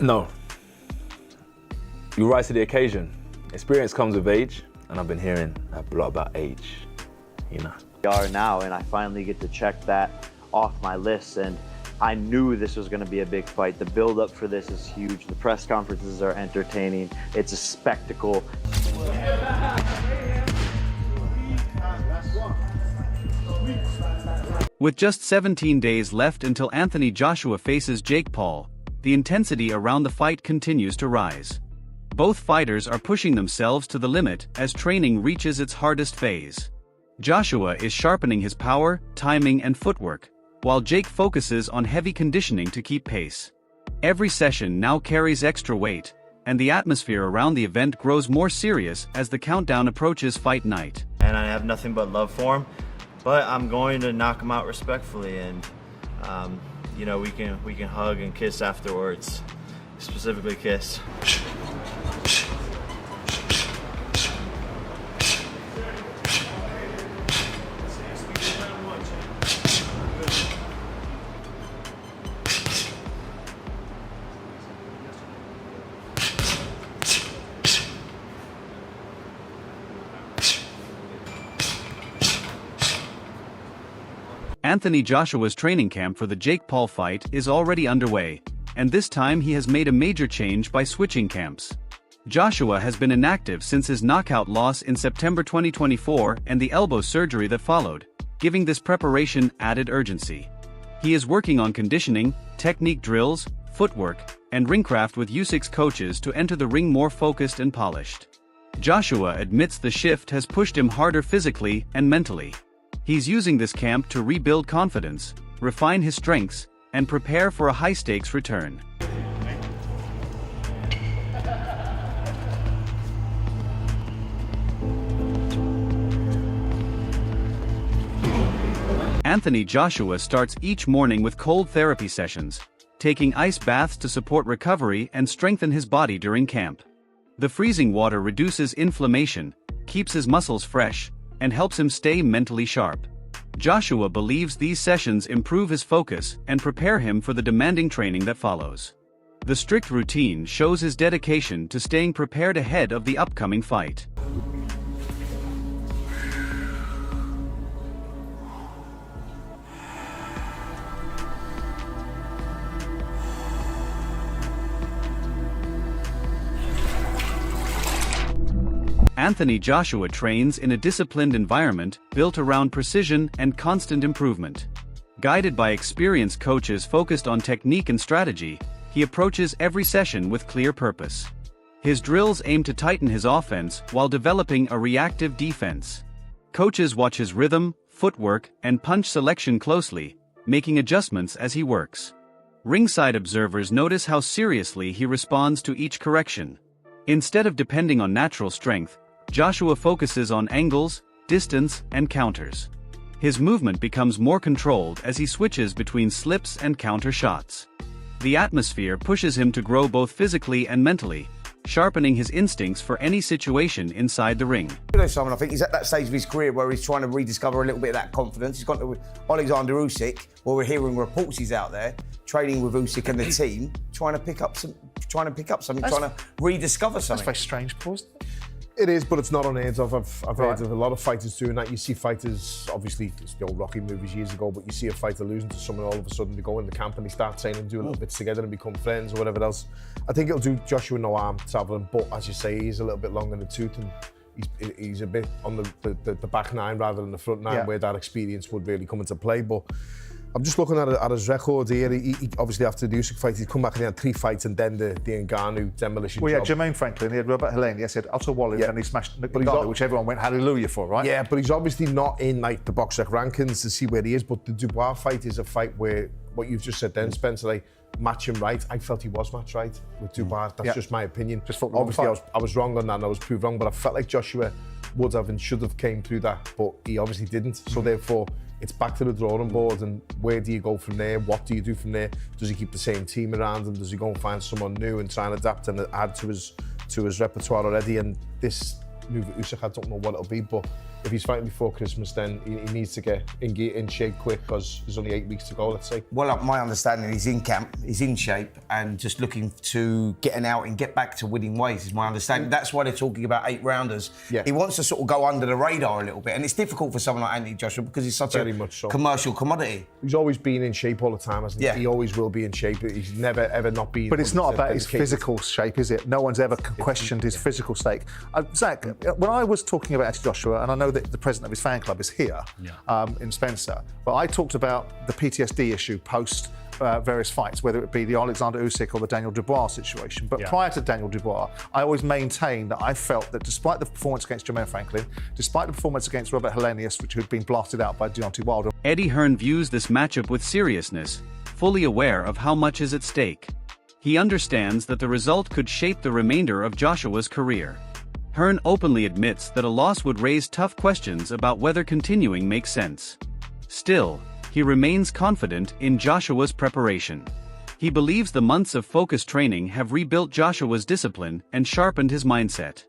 No. You rise to the occasion. Experience comes with age, and I've been hearing a lot about age, you know. We are now, and I finally get to check that off my list, and I knew this was going to be a big fight. The build-up for this is huge. The press conferences are entertaining. It's a spectacle. With just 17 days left until Anthony Joshua faces Jake Paul, the intensity around the fight continues to rise. Both fighters are pushing themselves to the limit as training reaches its hardest phase. Joshua is sharpening his power, timing, and footwork, while Jake focuses on heavy conditioning to keep pace. Every session now carries extra weight, and the atmosphere around the event grows more serious as the countdown approaches fight night. And I have nothing but love for him, but I'm going to knock him out respectfully, and you know, we can hug and kiss afterwards, specifically kiss. Anthony Joshua's training camp for the Jake Paul fight is already underway, and this time he has made a major change by switching camps. Joshua has been inactive since his knockout loss in September 2024 and the elbow surgery that followed, giving this preparation added urgency. He is working on conditioning, technique drills, footwork, and ringcraft with Usyk's coaches to enter the ring more focused and polished. Joshua admits the shift has pushed him harder physically and mentally. He's using this camp to rebuild confidence, refine his strengths, and prepare for a high-stakes return. Anthony Joshua starts each morning with cold therapy sessions, taking ice baths to support recovery and strengthen his body during camp. The freezing water reduces inflammation, keeps his muscles fresh, and helps him stay mentally sharp. Joshua believes these sessions improve his focus and prepare him for the demanding training that follows. The strict routine shows his dedication to staying prepared ahead of the upcoming fight. Anthony Joshua trains in a disciplined environment built around precision and constant improvement. Guided by experienced coaches focused on technique and strategy, he approaches every session with clear purpose. His drills aim to tighten his offense while developing a reactive defense. Coaches watch his rhythm, footwork, and punch selection closely, making adjustments as he works. Ringside observers notice how seriously he responds to each correction. Instead of depending on natural strength, Joshua focuses on angles, distance, and counters. His movement becomes more controlled as he switches between slips and counter shots. The atmosphere pushes him to grow both physically and mentally, sharpening his instincts for any situation inside the ring. You know, Simon, I think he's at that stage of his career where he's trying to rediscover a little bit of that confidence. He's gone to Alexander Usyk, where we're hearing reports he's out there training with Usyk and the team, trying to pick up something, trying to rediscover something. That's very strange, Paul. It is, but it's not unheard of. I've heard of a lot of fighters doing that. You see fighters, obviously, it's the old Rocky movies years ago, but you see a fighter losing to someone, all of a sudden they go in the camp and they start training and do little bits together and become friends or whatever else. I think it'll do Joshua no harm travelling, but as you say, he's a little bit long in the tooth and he's a bit on the back nine rather than the front nine, where that experience would really come into play. But I'm just looking at his record here. He obviously after the Usyk fight, he'd come back and he had 3 fights and then the Ngannou demolition Well, yeah, job. Jermaine Franklin, he had Robert Helene, yes, he had Otto Wallin, and he smashed Ngannou, which everyone went hallelujah for, right? Yeah, but he's obviously not in like the BoxRec rankings to see where he is. But the Dubois fight is a fight where what you've just said then, Spencer, like match him right. I felt he was match right with Dubois. That's just my opinion. Obviously, I was wrong on that and I was proved wrong, but I felt like Joshua would have and should have came through that, but he obviously didn't. So therefore, it's back to the drawing board, and where do you go from there? What do you do from there? Does he keep the same team around him? Does he go and find someone new and try and adapt and add to his repertoire already? And this move at Usyk, I don't know what it'll be, but if he's fighting before Christmas, then he needs to get in shape quick because there's only 8 weeks to go, let's say. Well, my understanding, he's in camp, he's in shape, and just looking to get an out and get back to winning ways is my understanding. That's why they're talking about 8-rounders. Yeah. He wants to sort of go under the radar a little bit, and it's difficult for someone like Anthony Joshua because he's such Very a much so. commercial commodity. He's always been in shape all the time, hasn't he? Yeah. He always will be in shape. He's never, ever not been. But it's not about his dedicated. physical shape, is it? No one's ever questioned his physical state. Zach, when I was talking about Anthony Joshua, and I know that the president of his fan club is here in Spencer, but I talked about the PTSD issue post various fights, whether it be the Alexander Usyk or the Daniel Dubois situation. But prior to Daniel Dubois, I always maintained that I felt that despite the performance against Jermaine Franklin, despite the performance against Robert Helenius, which had been blasted out by Deontay Wilder, Eddie Hearn views this matchup with seriousness, fully aware of how much is at stake. He understands that the result could shape the remainder of Joshua's career. Hearn openly admits that a loss would raise tough questions about whether continuing makes sense. Still, he remains confident in Joshua's preparation. He believes the months of focused training have rebuilt Joshua's discipline and sharpened his mindset.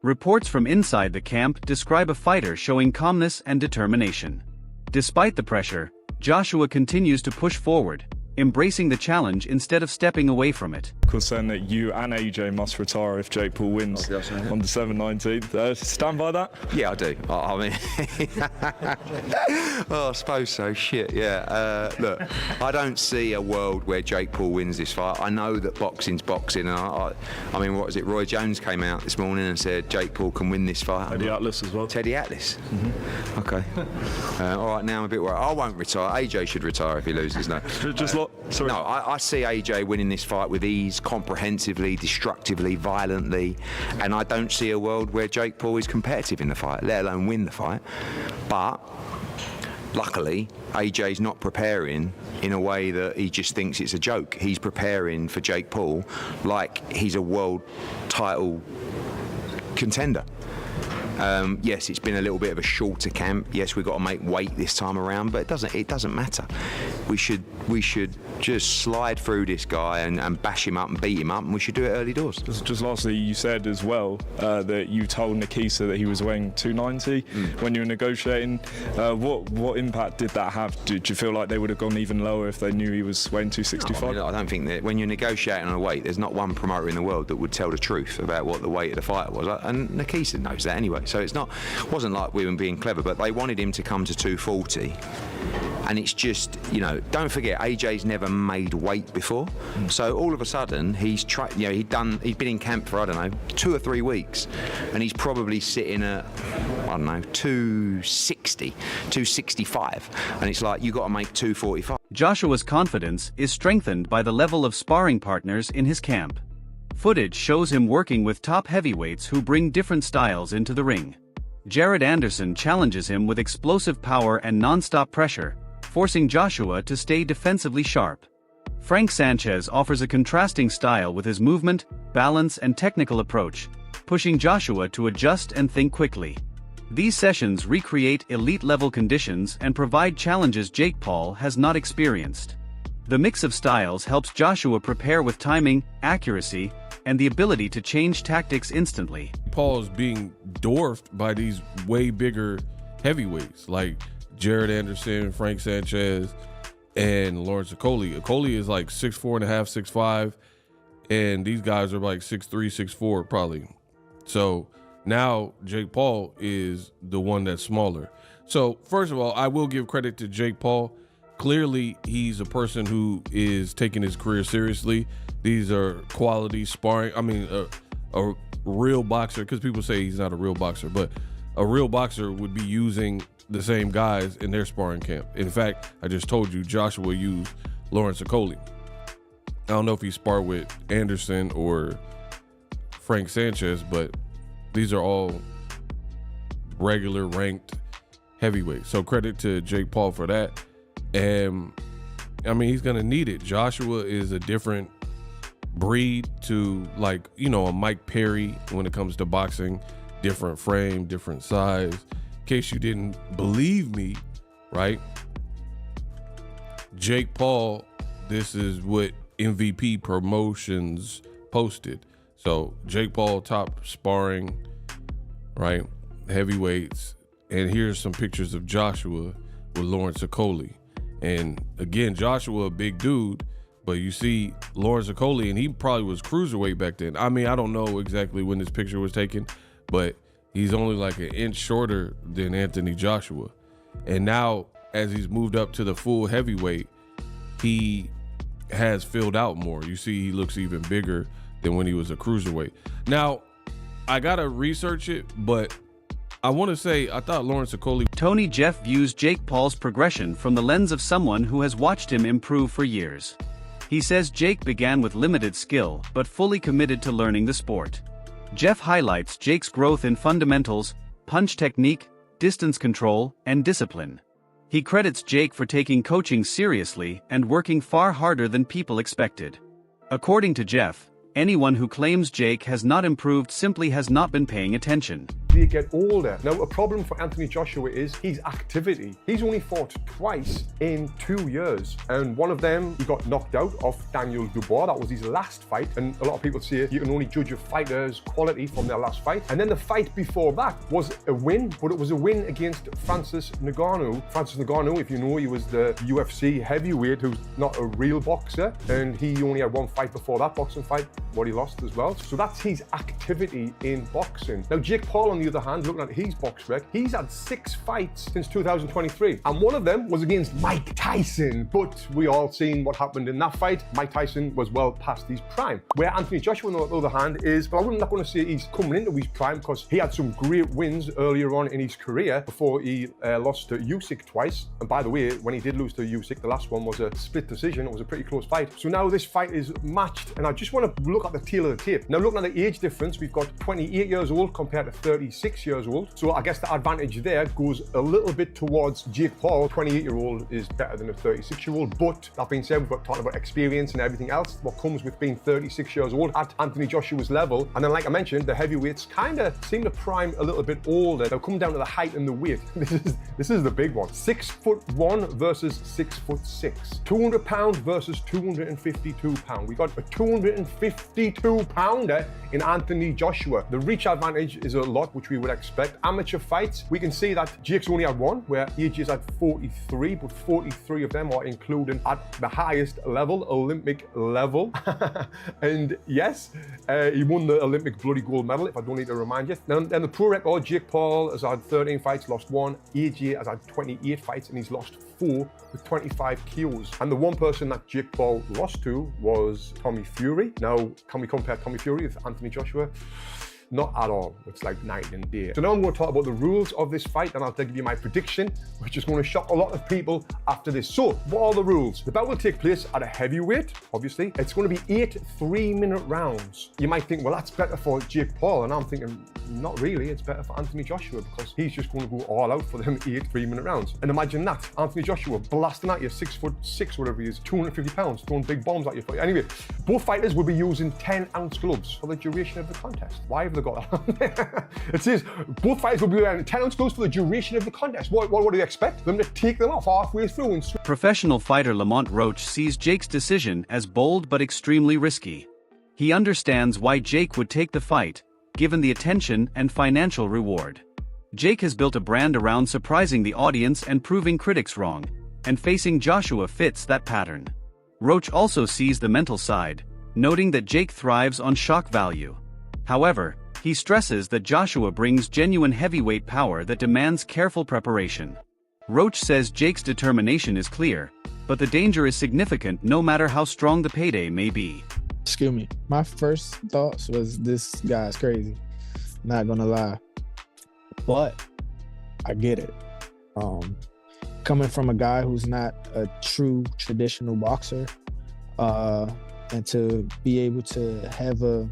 Reports from inside the camp describe a fighter showing calmness and determination. Despite the pressure, Joshua continues to push forward, embracing the challenge instead of stepping away from it. Saying that you and AJ must retire if Jake Paul wins on December 19th. Stand by that? Yeah, I do. I mean, oh, I suppose so. Shit, yeah. Look, I don't see a world where Jake Paul wins this fight. I know that boxing's boxing. And I mean, what was it? Roy Jones came out this morning and said Jake Paul can win this fight. Teddy Atlas as well. Teddy Atlas. Okay. All right, now I'm a bit worried. I won't retire. AJ should retire if he loses. No. Sorry. No, I see AJ winning this fight with ease, comprehensively, destructively, violently, and I don't see a world where Jake Paul is competitive in the fight, let alone win the fight. But luckily, AJ's not preparing in a way that he just thinks it's a joke. He's preparing for Jake Paul like he's a world title contender. Yes, it's been a little bit of a shorter camp. Yes, we've got to make weight this time around, but it doesn't matter. We should just slide through this guy and bash him up and beat him up, and we should do it early doors. Just lastly, you said as well that you told Nikisa that he was weighing 290 when you were negotiating. What impact did that have? Did you feel like they would have gone even lower if they knew he was weighing 265? No, I mean, I don't think that when you're negotiating on a weight, there's not one promoter in the world that would tell the truth about what the weight of the fighter was, and Nikisa knows that anyway. So it wasn't like we were being clever, but they wanted him to come to 240. And it's just, don't forget, AJ's never made weight before. So all of a sudden, he's tried. He'd been in camp for, 2 or 3 weeks, and he's probably sitting at, 260, 265, and it's like you got to make 245. Joshua's confidence is strengthened by the level of sparring partners in his camp. Footage shows him working with top heavyweights who bring different styles into the ring. Jared Anderson challenges him with explosive power and non-stop pressure, forcing Joshua to stay defensively sharp. Frank Sanchez offers a contrasting style with his movement, balance, and technical approach, pushing Joshua to adjust and think quickly. These sessions recreate elite-level conditions and provide challenges Jake Paul has not experienced. The mix of styles helps Joshua prepare with timing, accuracy, and the ability to change tactics instantly. Paul is being dwarfed by these way bigger heavyweights like Jared Anderson, Frank Sanchez, and Lawrence Okoli. Okoli is like 6'4.5", 6'5", and these guys are like 6'3", 6'4", probably. So now Jake Paul is the one that's smaller. So first of all, I will give credit to Jake Paul. Clearly, he's a person who is taking his career seriously. These are quality sparring. I mean, a real boxer, because people say he's not a real boxer, but a real boxer would be using the same guys in their sparring camp. In fact, I just told you Joshua used Lawrence Okoli. I don't know if he sparred with Anderson or Frank Sanchez, but these are all regular ranked heavyweights. So credit to Jake Paul for that. And I mean, he's gonna need it. Joshua is a different breed to, like, a Mike Perry when it comes to boxing. Different frame, different size. In case you didn't believe me, right? Jake Paul, this is what MVP Promotions posted. So Jake Paul, top sparring, right? Heavyweights, and here's some pictures of Joshua with Lawrence Okoli. And again, Joshua, a big dude, but you see Lawrence Okoli, and he probably was cruiserweight back then. I mean, I don't know exactly when this picture was taken, but he's only like an inch shorter than Anthony Joshua. And now, as he's moved up to the full heavyweight, he has filled out more. You see, he looks even bigger than when he was a cruiserweight. Now, I gotta research it, but I want to say I thought Lawrence Okoli. Tony Jeff views Jake Paul's progression from the lens of someone who has watched him improve for years. He says Jake began with limited skill but fully committed to learning the sport. Jeff highlights Jake's growth in fundamentals, punch technique, distance control, and discipline. He credits Jake for taking coaching seriously and working far harder than people expected. According to Jeff, anyone who claims Jake has not improved simply has not been paying attention. They get older. Now, a problem for Anthony Joshua is his activity. He's only fought twice in 2 years, and one of them he got knocked out off Daniel Dubois. That was his last fight, and a lot of people say you can only judge a fighter's quality from their last fight. And then the fight before that was a win, but it was a win against Francis Ngannou. Francis Ngannou, if you know, he was the UFC heavyweight who's not a real boxer, and he only had one fight before that boxing fight, what he lost as well. So that's his activity in boxing. Now, Jake Paul, on the other hand, looking at his box rec, he's had 6 fights since 2023, and one of them was against Mike Tyson. But we all seen what happened in that fight. Mike Tyson was well past his prime. Where Anthony Joshua, on the other hand, is, well, I'm not going to say he's coming into his prime because he had some great wins earlier on in his career before he lost to Usyk twice. And by the way, when he did lose to Usyk, the last one was a split decision. It was a pretty close fight. So now this fight is matched, and I just want to look at the tail of the tape. Now, looking at the age difference, we've got 28 years old compared to 36 years old. So I guess the advantage there goes a little bit towards Jake Paul. 28-year-old is better than a 36-year-old. But that being said, we've got talking about experience and everything else, what comes with being 36 years old at Anthony Joshua's level. And then, like I mentioned, the heavyweights kind of seem to prime a little bit older. They'll come down to the height and the weight. This is the big one. 6'1" versus 6'6". 200 pounds versus 252 pounds. We got a 252 pounder in Anthony Joshua. The reach advantage is a lot, which we would expect. Amateur fights, we can see that Jake's only had one, where AJ's had 43, but 43 of them are including at the highest level, Olympic level. And yes, he won the Olympic bloody gold medal, if I don't need to remind you. Then the pro record, Jake Paul has had 13 fights, lost 1. AJ has had 28 fights and he's lost 4 with 25 KOs. And the one person that Jake Paul lost to was Tommy Fury. Now, can we compare Tommy Fury with Anthony Joshua? Not at all. It's like night and day. So now I'm going to talk about the rules of this fight, and I'll give you my prediction, which is going to shock a lot of people after this. So, what are the rules? The bout will take place at a heavyweight, obviously. It's going to be 8 3-minute rounds. You might think, well, that's better for Jake Paul, and I'm thinking, not really. It's better for Anthony Joshua because he's just going to go all out for them 8 3-minute rounds. And imagine that, Anthony Joshua blasting at you, 6'6", whatever he is, 250 pounds, throwing big bombs at you. Anyway, both fighters will be using 10-ounce gloves for the duration of the contest. Why have they got that? It says both fighters will be wearing 10-ounce gloves for the duration of the contest. What do you expect? Them to take them off halfway through and... Professional fighter Lamont Roach sees Jake's decision as bold but extremely risky. He understands why Jake would take the fight, given the attention and financial reward. Jake has built a brand around surprising the audience and proving critics wrong, and facing Joshua fits that pattern. Roach also sees the mental side, noting that Jake thrives on shock value. However, he stresses that Joshua brings genuine heavyweight power that demands careful preparation. Roach says Jake's determination is clear, but the danger is significant no matter how strong the payday may be. Excuse me. My first thoughts was this guy's crazy. Not gonna lie. But I get it. Coming from a guy who's not a true traditional boxer, and to be able to have a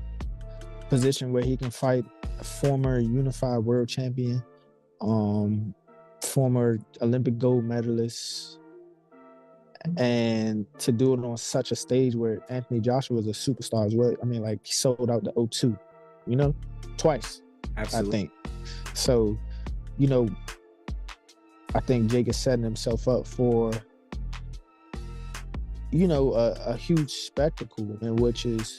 position where he can fight a former unified world champion, former Olympic gold medalist, and to do it on such a stage where Anthony Joshua was a superstar as well. I mean, like, he sold out the O2, twice. Absolutely. I think. So, I think Jake is setting himself up for, a huge spectacle, and which is,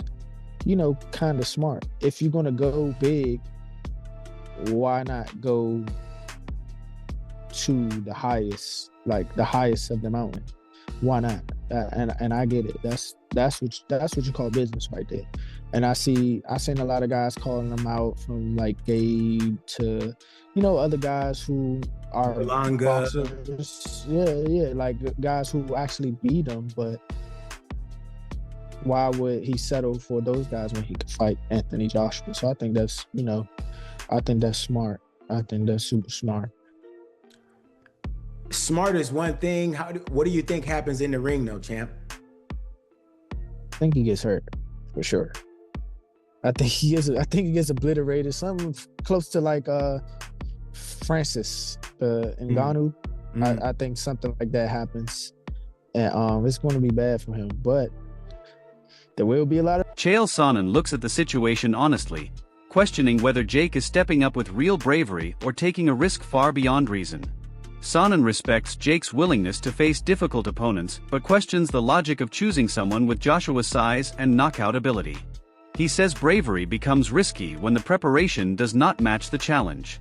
kind of smart. If you're going to go big, why not go to the highest of the mountain. Why not? And I get it. That's what you call business right there. And I seen a lot of guys calling them out, from like Gabe to, other guys who are boxers. Yeah, like guys who actually beat them. But why would he settle for those guys when he could fight Anthony Joshua? So I think that's, I think that's smart. I think that's super smart. Smart is one thing. What do you think happens in the ring, though, champ? I think he gets hurt for sure. I think he gets obliterated. Something close to like Francis Ngannou. I think something like that happens, and it's going to be bad for him. But there will be a lot of. Chael Sonnen looks at the situation honestly, questioning whether Jake is stepping up with real bravery or taking a risk far beyond reason. Sonnen respects Jake's willingness to face difficult opponents, but questions the logic of choosing someone with Joshua's size and knockout ability. He says bravery becomes risky when the preparation does not match the challenge.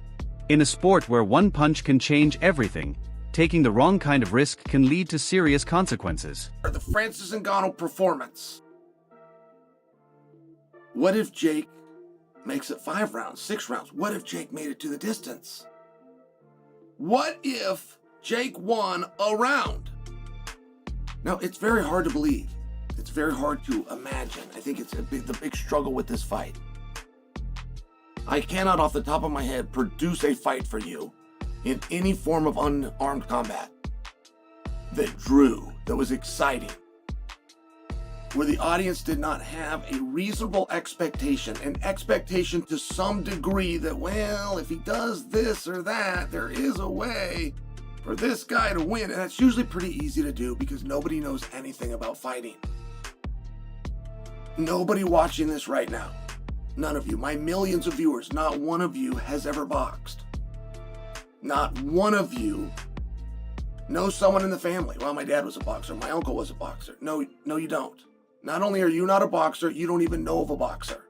In a sport where one punch can change everything, taking the wrong kind of risk can lead to serious consequences. The Francis Ngannou performance. What if Jake makes it 5 rounds, 6 rounds? What if Jake made it to the distance? What if Jake won a round? Now, it's very hard to believe. It's very hard to imagine. I think it's the big struggle with this fight. I cannot, off the top of my head, produce a fight for you in any form of unarmed combat that drew, that was exciting, where the audience did not have a reasonable expectation, an expectation to some degree that, well, if he does this or that, there is a way for this guy to win. And that's usually pretty easy to do because nobody knows anything about fighting. Nobody watching this right now, none of you, my millions of viewers, not one of you has ever boxed. Not one of you knows someone in the family. Well, my dad was a boxer, my uncle was a boxer. No, you don't. Not only are you not a boxer, you don't even know of a boxer.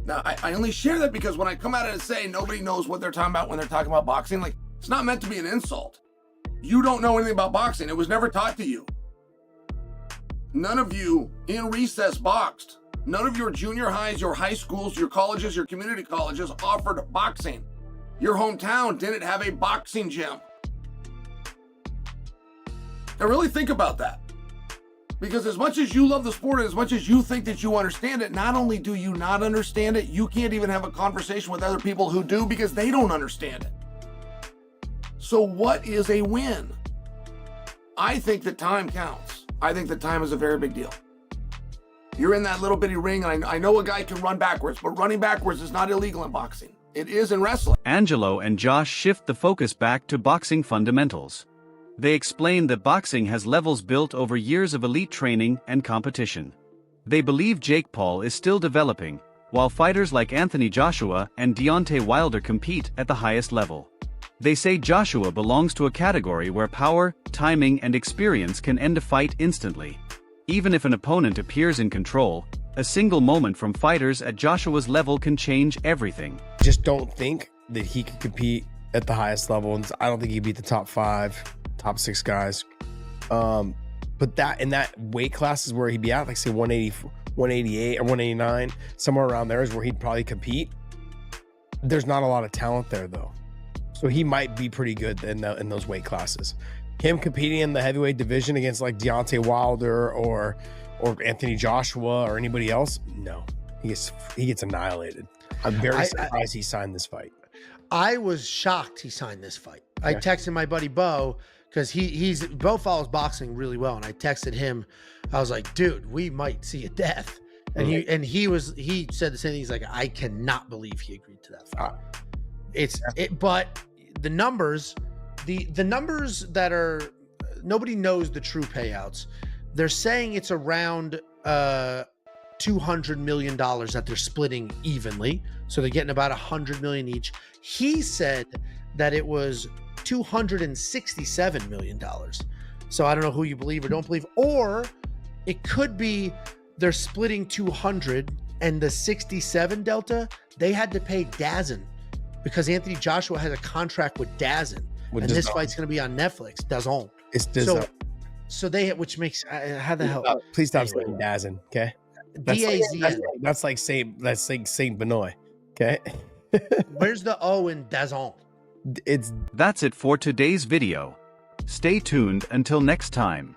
Now, I only share that because when I come out and say nobody knows what they're talking about when they're talking about boxing, like, it's not meant to be an insult. You don't know anything about boxing. It was never taught to you. None of you in recess boxed. None of your junior highs, your high schools, your colleges, your community colleges offered boxing. Your hometown didn't have a boxing gym. Now really think about that. Because as much as you love the sport and as much as you think that you understand it, not only do you not understand it, you can't even have a conversation with other people who do because they don't understand it. So what is a win? I think that time counts. I think that time is a very big deal. You're in that little bitty ring, and I know a guy can run backwards, but running backwards is not illegal in boxing. It is in wrestling. Angelo and Josh shift the focus back to boxing fundamentals. They explain that boxing has levels built over years of elite training and competition. They believe Jake Paul is still developing, while fighters like Anthony Joshua and Deontay Wilder compete at the highest level. They say Joshua belongs to a category where power, timing, and experience can end a fight instantly. Even if an opponent appears in control, a single moment from fighters at Joshua's level can change everything. Just don't think that he could compete at the highest level, and I don't think he'd beat the top 5, top 6 guys. But that in that weight class is where he'd be at, like say 180, 188 or 189, somewhere around there is where he'd probably compete. There's not a lot of talent there though. So he might be pretty good in those weight classes. Him competing in the heavyweight division against like Deontay Wilder or Anthony Joshua or anybody else, no. He gets annihilated. I'm very surprised he signed this fight. I was shocked he signed this fight. I texted my buddy Bo because Bo follows boxing really well, and I texted him. I was like, dude, we might see a death. And he said the same thing. He's like, I cannot believe he agreed to that fight. But the numbers, the numbers that are, nobody knows the true payouts. They're saying it's around $200 million that they're splitting evenly. So they're getting about $100 million each. He said that it was $267 million. So I don't know who you believe or don't believe, or it could be they're splitting 200 and the 67 delta, they had to pay DAZN because Anthony Joshua has a contract with DAZN. With and this DAZN. fight's going to be on Netflix. DAZN. It's DAZN. So they, which makes how the hell? Please stop Anyway. saying DAZN, okay? DAZN. That's like Saint Benoit, okay? Where's the O in DAZN? It's That's it for today's video. Stay tuned until next time.